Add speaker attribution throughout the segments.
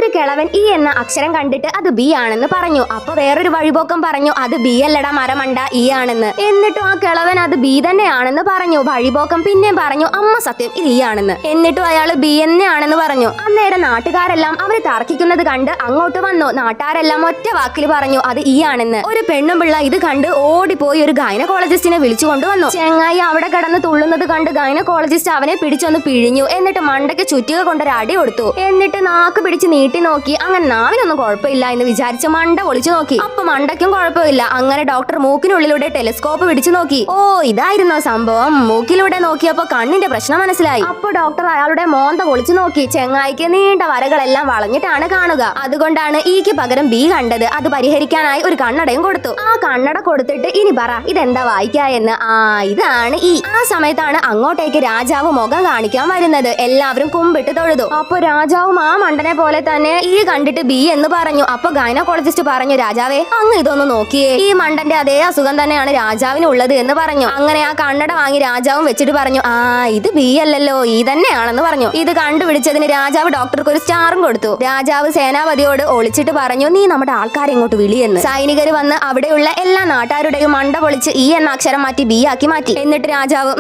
Speaker 1: ഒരു കിളവൻ ഈ എന്ന അക്ഷരം കണ്ടിട്ട് അത് ബി ആണെന്ന് പറഞ്ഞു. അപ്പൊ വേറൊരു വഴിപോക്കം പറഞ്ഞു അത് ബി അല്ലടാ മരമണ്ട ഈ ആണെന്ന്. എന്നിട്ടും ആ കിളവൻ അത് ബി തന്നെയാണെന്ന് പറഞ്ഞു. വഴിപോക്കം പിന്നെയും പറഞ്ഞു അമ്മ സത്യം ഇത് ഈ ആണെന്ന്. എന്നിട്ടും അയാള് ബി തന്നെയാണെന്ന് പറഞ്ഞു. അന്നേരം നാട്ടുകാരെല്ലാം അവര് തർക്കിക്കുന്നത് കണ്ട് അങ്ങോട്ട് വന്നു. നാട്ടുകാരെല്ലാം ഒറ്റ വാക്കിൽ പറഞ്ഞു അത് ഈ ആണെന്ന്. ഒരു പെണ്ണും പിള്ള ഇത് കണ്ട് ഓടിപ്പോയി ഒരു ഗൈനക്കോളജിസ്റ്റിനെ വിളിച്ചു കൊണ്ടുവന്നു. ചെങ്ങായി അവിടെ കിടന്ന് തുള്ളുന്നത് കണ്ട് ഗൈനക്കോളജിസ്റ്റ് അവനെ പിടിച്ചൊന്ന് പിഴിഞ്ഞു. എന്നിട്ട് മണ്ടയ്ക്ക് ചുറ്റിക കൊണ്ടൊരു അടി കൊടുത്തു. എന്നിട്ട് നാക്ക് പിടിച്ച് നീട്ടി നോക്കി. അങ്ങനെ നാവിനൊന്നും കുഴപ്പമില്ല എന്ന് വിചാരിച്ച് മണ്ട പൊളിച്ചു നോക്കി. അപ്പൊ മണ്ടയ്ക്കും കുഴപ്പമില്ല. അങ്ങനെ ഡോക്ടർ മൂക്കിനുള്ളിലൂടെ ടെലിസ്കോപ്പ് പിടിച്ചു നോക്കി. ഓ ഇതായിരുന്നോ സംഭവം. മൂക്കിലൂടെ നോക്കിയപ്പോ കണ്ണിന്റെ പ്രശ്നം മനസ്സിലായി. അപ്പൊ ഡോക്ടർ അയാളുടെ മോന്ത പൊളിച്ചു നോക്കി. ചെങ്ങായിക്ക് നീണ്ട വരകളെല്ലാം വളഞ്ഞിട്ടാണ് കാണുക. അതുകൊണ്ടാണ് ഈക്ക് പകരം ബി കണ്ടത്. അത് പരിഹരിക്കാനായി ഒരു കണ്ണടയും കൊടുത്തു. ആ കണ്ണട കൊടുത്തിട്ട് ഇനി പറ ഇതെന്താ വായിക്കായെന്ന്. ഇതാണ് ഈ. ആ സമയത്താണ് അങ്ങോട്ടേക്ക് രാജാവ് മുഖം കാണിക്കാൻ വരുന്നത്. എല്ലാവരും കുമ്പിട്ട് തൊഴുതു. അപ്പൊ രാജാവും ആ മണ്ടനെ പോലെ തന്നെ ഈ കണ്ടിട്ട് ബി എന്ന് പറഞ്ഞു. അപ്പൊ ഗൈനക്കോളജിസ്റ്റ് പറഞ്ഞു രാജാവേ അങ്ങ് ഇതൊന്ന് നോക്കിയേ, ഈ മണ്ടന്റെ അതേ അസുഖം തന്നെയാണ് രാജാവിന് ഉള്ളത് എന്ന് പറഞ്ഞു. അങ്ങനെ ആ കണ്ണട വാങ്ങി രാജാവും വെച്ചിട്ട് പറഞ്ഞു ഇത് ബി അല്ലല്ലോ ഈ തന്നെയാണെന്ന് പറഞ്ഞു. ഇത് കണ്ടുപിടിച്ചതിന് രാജാവ് ഡോക്ടർക്ക് ഒരു സ്റ്റാറും കൊടുത്തു. രാജാവ് സേനാപതിയോട് ഒളിച്ചിട്ട് പറഞ്ഞു നീ നമ്മുടെ ആൾക്കാരെ ഇങ്ങോട്ട് വിളിയെന്ന്. സൈനികർ വന്ന് അവിടെയുള്ള എല്ലാ നാട്ടുകാരുടെയും മണ്ട പൊളിച്ച് ഈ എന്ന അക്ഷരം മാറ്റി ബി ആക്കി മാറ്റി. എന്നിട്ട് രാജാവ്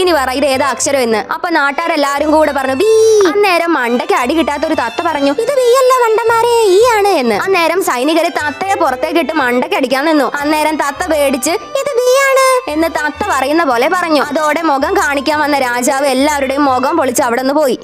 Speaker 1: ഇനി പറ ഇത് ഏതാ അക്ഷരം എന്ന്. അപ്പൊ നാട്ടുകാരെല്ലാരും കൂടെ പറഞ്ഞു ബി. അന്നേരം മണ്ടയ്ക്ക് അടി കിട്ടാത്ത ഒരു തത്ത പറഞ്ഞു ഇത് ബി അല്ല മണ്ടന്മാരെ ഈ ആണ് എന്ന്. അന്നേരം സൈനികര് തത്തയെ പുറത്തേക്ക് ഇട്ട് മണ്ടയ്ക്ക് അടിക്കാൻ നിന്നു. അന്നേരം തത്ത പേടിച്ച് ഇത് ബി ആണ് എന്ന് തത്ത പറയുന്ന പോലെ പറഞ്ഞു. അതോടെ മുഖം കാണിക്കാൻ വന്ന രാജാവ് എല്ലാവരുടെയും മുഖം പൊളിച്ച് അവിടെ നിന്ന് പോയി.